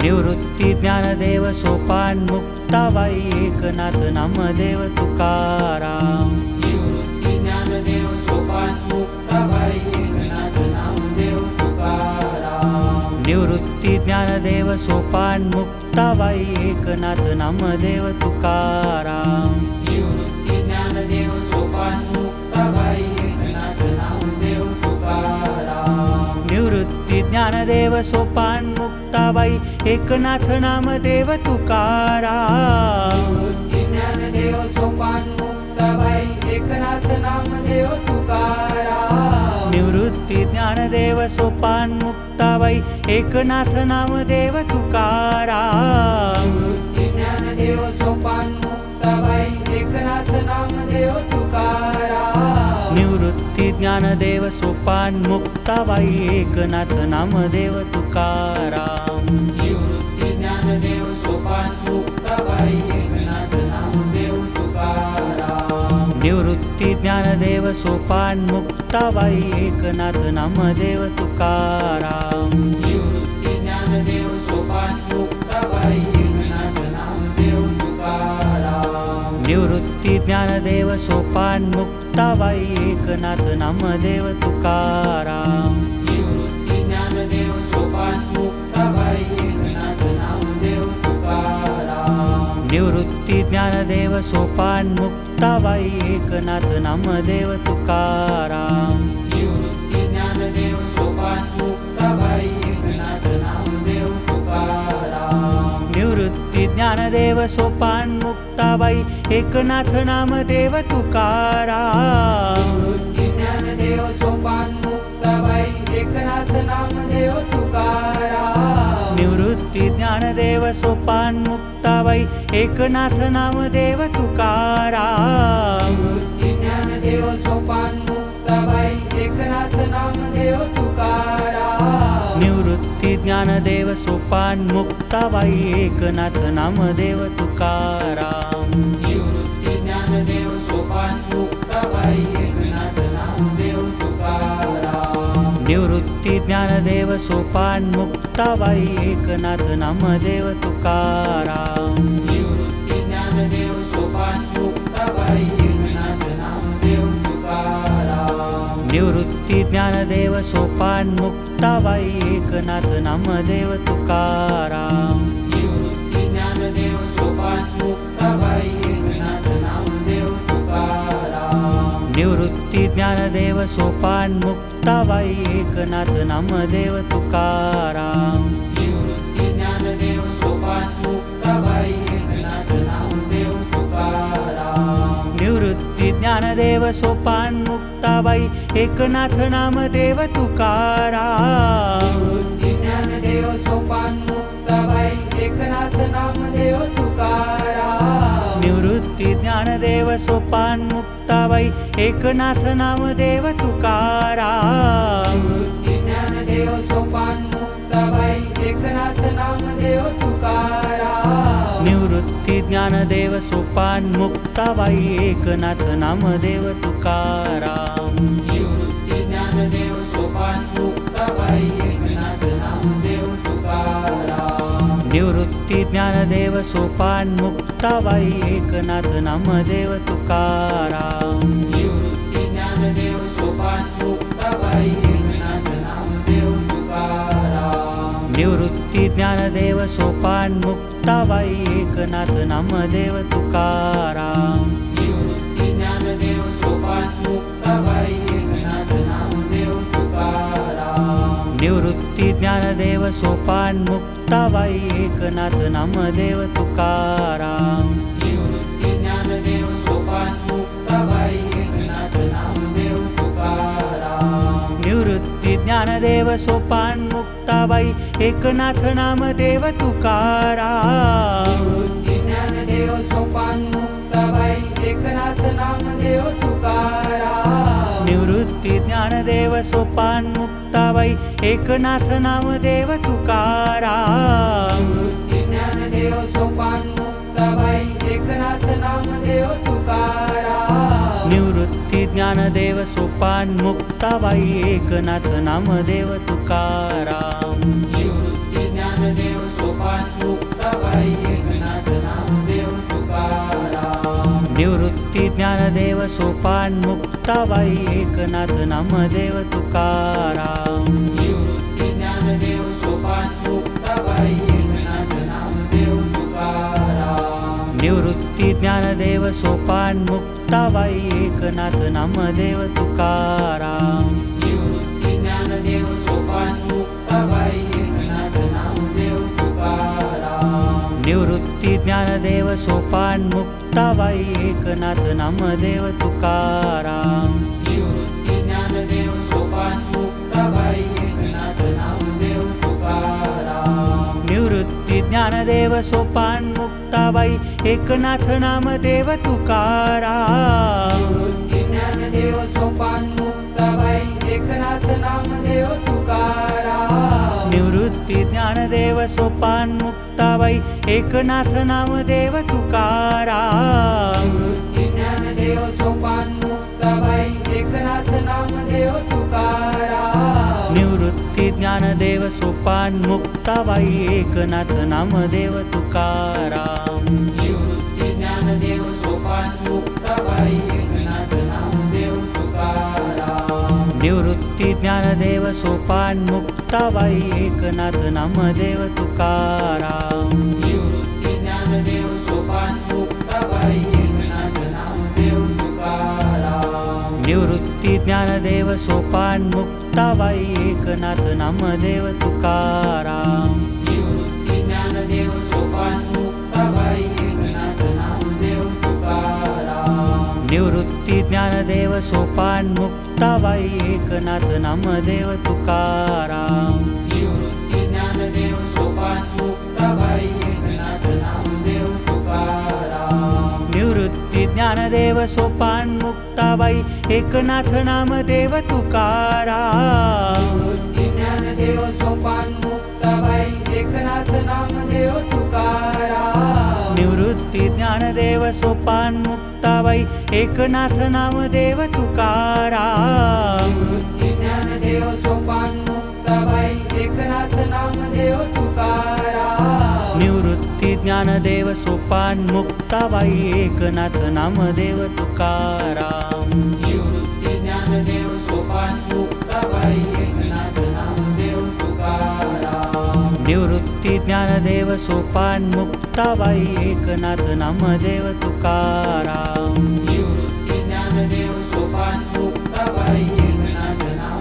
Nivrutti Dnyandev Sopan Muktabai Eknath Namdev Tukaram. Nivrutti Dnyandev Sopan Muktabai Eknath Namdev Tukaram. Nivrutti Dnyandev Sopan Muktabai Eknath Namdev Tukaram. Nivrutti Dnyandev Sopan Muktabai Eknath Namdev Tukaram. Nivrutti Dnyandev Sopan Muktabai Eknath Namdev Tukaram. Nivrutti Dnyandev Sopan Muktabai Eknath Namdev Tukaram. Nivrutti Dnyandev Sopan Muktabai Eknath Namdev Tukaram. Nivrutti Dnyandev Sopan Muktabai Eknath Namdev Tukaram. Nivrutti Dnyandev Sopan Muktabai Eknath Namdev Tukaram. Nivrutti Dnyandev Sopan Muktabai Eknath Namdev Tukaram. Nivrutti Dnyandev Sopan Muktabai Eknath Namdev Tukaram. Nivrutti Dnyandev Sopan Muktabai Eknath Namdev Tukaram. Nivrutti Dnyandev Sopan Muktabai Eknath Namdev Tukaram. Nivrutti Dnyandev Sopan Muktabai Eknath Namdev Tukaram. Nivrutti Dnyandev Sopan Muktabai Eknath Namdev Tukaram. Nivrutti Dnyandev Sopan Muktabai Eknath Namdev Tukaram. Nivrutti Dnyandev Sopan Muktabai Eknath Namdev Tukaram. Nivrutti Dnyandev Sopan Muktabai Eknath Namdev Tukaram. Nivrutti Dnyandev Sopan Muktabai Eknath Namdev Tukaram. Nivrutti Dnyandev Sopan Muktabai Eknath Namdev Tukaram. Nivrutti Dnyandev Sopan Muktabai Eknath Namdev Tukaram. Nivrutti Dnyandev Sopan Muktabai Eknath Namdev Tukaram. Nivrutti Dnyandev Sopan Muktabai Eknath Namdev Tukaram. Nivrutti Dnyandev Sopan Muktabai Eknath Namdev Tukaram. Nivrutti Dnyandev Sopan Muktabai Eknath Namdev Tukaram. Nivrutti Dnyandev Sopan Muktabai Eknath Namdev Tukaram. Nivrutti Dnyandev Sopan Muktabai Eknath Namdev Tukaram. Nivrutti Dnyandev Sopan Muktabai Eknath Namdev Tukaram. Nivrutti Dnyandev Sopan Muktabai Eknath Namdev Tukaram. Nivrutti Dnyandev Sopan Muktabai Eknath Namdev Tukaram. Nivrutti Dnyandev Sopan Muktabai Eknath Namdev Tukaram. Nivrutti Dnyandev Sopan Muktabai Eknath Namdev Tukaram. Nivrutti Dnyandev Sopan Muktabai Eknath Namdev Tukaram. Nivrutti Dnyandev Sopan Muktabai Eknath Namdev Tukaram. Nivrutti Dnyandev Sopan Muktabai Eknath Namdev Tukaram. Nivrutti Dnyandev Sopan Muktabai Eknath Namdev Tukaram. Nivrutti Dnyandev Sopan Muktabai Eknath Namdev Tukaram. Nivrutti Dnyandev Sopan Muktabai Eknath Namdev Tukaram. Nivrutti Dnyandev Sopan Muktabai Eknath Namdev Tukaram. Nivrutti Dnyandev Sopan Muktabai Eknath Namdev Tukaram. Nivrutti Dnyandev Sopan Muktabai Eknath Namdev Tukaram. Nivrutti Dnyandev Sopan Muktabai Eknath Namdev Tukaram. Nivrutti Dnyandev Sopan Muktabai Eknath Namdev Tukaram. Nivrutti Dnyandev Sopan Muktabai Eknath Namdev Tukaram. Nivrutti Dnyandev Sopan Muktabai Eknath Namdev Tukaram. Nivrutti Dnyandev Sopan Muktabai Eknath Namdev Tukaram Nivrutti Dnyandev Sopan Muktabai Eknath Namdev Tukaram Nivrutti Dnyandev Sopan Muktabai Eknath Namdev Tukaram Nivrutti Dnyandev Sopan Muktabai Eknath Namdev Tukaram Nivrutti Dnyandev Sopan Muktabai Eknath Namdev Tukaram Nivrutti Dnyandev Sopan Muktabai Eknath Namdev Tukaram Nivrutti Dnyandev Sopan Muktabai Eknath Namdev Tukaram Nivrutti Dnyandev Sopan Muktabai Eknath Namdev Tukaram Nivrutti Dnyandev Sopan Muktabai Eknath Namdev Tukaram Nivrutti Dnyandev Sopan Muktabai Eknath Namdev Tukaram Nivrutti Dnyandev Sopan Muktabai Eknath Namdev Tukaram Nivrutti Dnyandev Sopan Muktabai Eknath Namdev Tukaram Nivrutti Dnyandev Sopan Muktabai Eknath Namdev Tukaram Nivrutti Dnyandev Sopan Muktabai Eknath Namdev Tukaram Nivrutti Dnyandev Sopan Muktabai Eknath Namdev Tukaram Nivrutti Dnyandev Sopan Muktabai Eknath Namdev Tukaram Nivrutti Dnyandev Sopan Muktabai Eknath Namdev Tukaram Nivrutti Dnyandev Sopan Muktabai Eknath Namdev Tukaram Nivrutti Dnyandev Sopan Muktabai Eknath Namdev Tukaram Nivrutti Dnyandev Sopan Muktabai Eknath Namdev Tukaram Nivrutti Dnyandev Sopan Muktabai Eknath Namdev Tukaram Nivrutti Dnyandev Sopan Muktabai Eknath Namdev Tukaram Nivrutti Dnyandev Sopan Muktabai Eknath Namdev Tukaram Nivrutti Dnyandev Sopan Muktabai Eknath Namdev Tukaram Nivrutti Dnyandev Sopan Muktabai Eknath Namdev Tukaram Nivrutti Dnyandev Sopan Muktabai Eknath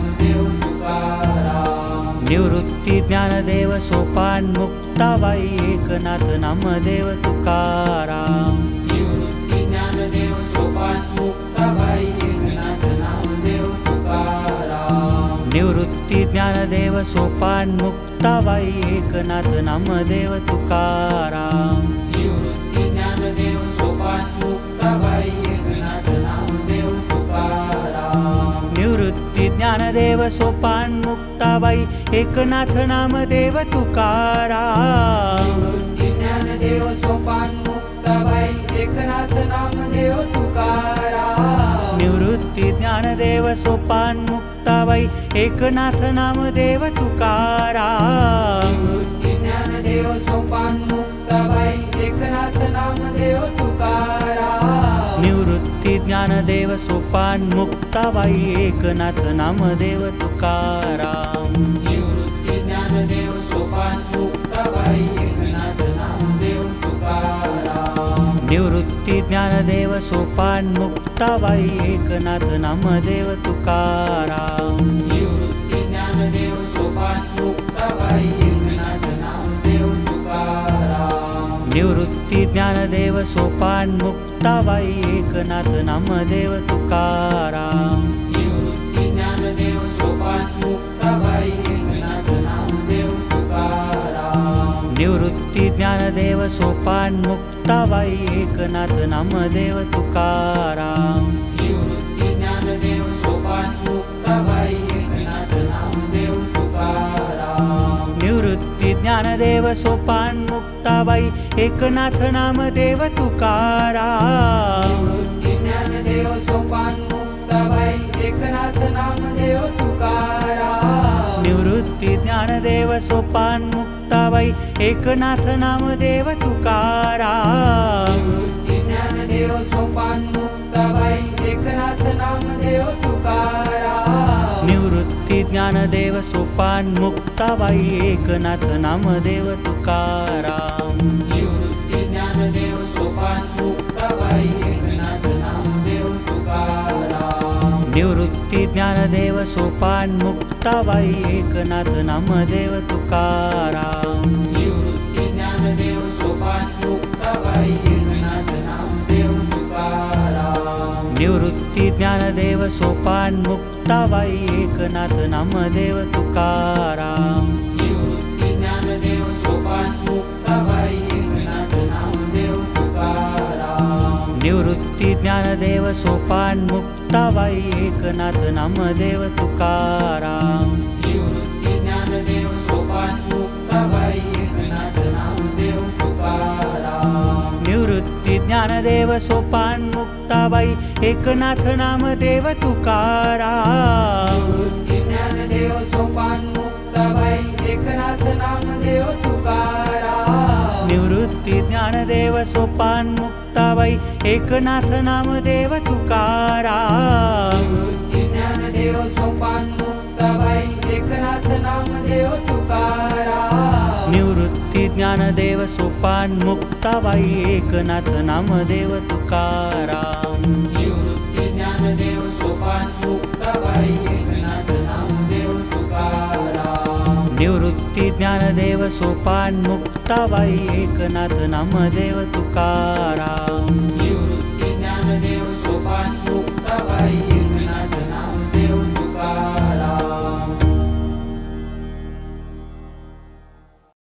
Namdev Tukaram Nivrutti Dnyandev Sopan Muktabai Eknath Namdev Tukaram Nivrutti Dnyandev Sopan Muktabai Eknath Namdev Tukaram Nivrutti Dnyandev Sopan Muktabai Eknath Namdev Tukaram Nivrutti Dnyandev Sopan Muktabai Eknath Namdev Tukaram Nivrutti Dnyandev Sopan Muktabai Eknath Namdev Tukaram Nivrutti Dnyandev Sopan Muktabai Eknath Namdev Tukaram Nivrutti Dnyandev Sopan Muktabai Eknath Namdev Tukaram Nivrutti Dnyandev Sopan Muktabai Eknath Namdev Tukaram Nivrutti Dnyandev Sopan Muktabai Eknath Namdev Tukaram Nivrutti Dnyandev Sopan Muktabai Eknath Namdev Tukaram Nivrutti Dnyandev Sopan Muktabai Eknath Namdev Tukaram Nivrutti Dnyandev Sopan Muktabai Eknath Namdev Tukaram Nivrutti Dnyandev Sopan Muktabai Eknath Namdev Tukaram Nivrutti Dnyandev Sopan Muktabai Eknath Namdev Tukaram Nivrutti Dnyandev Sopan Muktabai Eknath Namdev Tukaram Nivrutti Dnyandev Sopan Muktabai Eknath Namdev Tukaram Nivrutti Dnyandev Sopan Muktabai Eknath Namdev Tukaram Nivrutti Dnyandev Sopan Muktabai Eknath Namdev Tukaram Nivrutti Dnyandev Sopan Muktabai Eknath Namdev Tukaram Nivrutti Dnyandev Sopan Muktabai Muktabai Eknath Namdev Tukaram. Nivrutti Dnyandev Sopan Muktabai Eknath Namdev Tukaram. Nivrutti Dnyandev Sopan Muktabai Eknath Namdev Tukaram. Nivrutti Dnyandev Sopan Muktabai Eknath Namdev Tukaram. Nivrutti Dnyandev Sopan Muktabai Eknath Namdev Tukaram. Nivrutti Dnyandev Sopan Muktabai Eknath Namdev Tukaram. Nivrutti Dnyandev Sopan Muktabai Eknath Namdev Tukaram. Nivrutti Dnyandev Sopan Muktabai Eknath Namdev Tukaram. Nivrutti Dnyandev Sopan Muktabai Eknath Namdev Tukaram. Nivrutti Dnyandev Sopan Muktabai Eknath Namdev Tukaram. Nivrutti Dnyandev Sopan Muktabai Eknath Namdev Tukaram. Nivrutti Dnyandev Sopan Muktabai Eknath Namdev Tukaram. Nivrutti Dnyandev Sopan Muktabai Eknath Namdev Tukaram. Nivrutti Dnyandev Sopan Muktabai Eknath Namdev Tukaram. Nivrutti Dnyandev Sopan Muktabai Eknath Namdev Tukaram. Nivrutti Dnyandev Sopan Muktabai Eknath Namdev Tukaram. Nivrutti Dnyandev Sopan Muktabai Eknath Namdev Tukaram.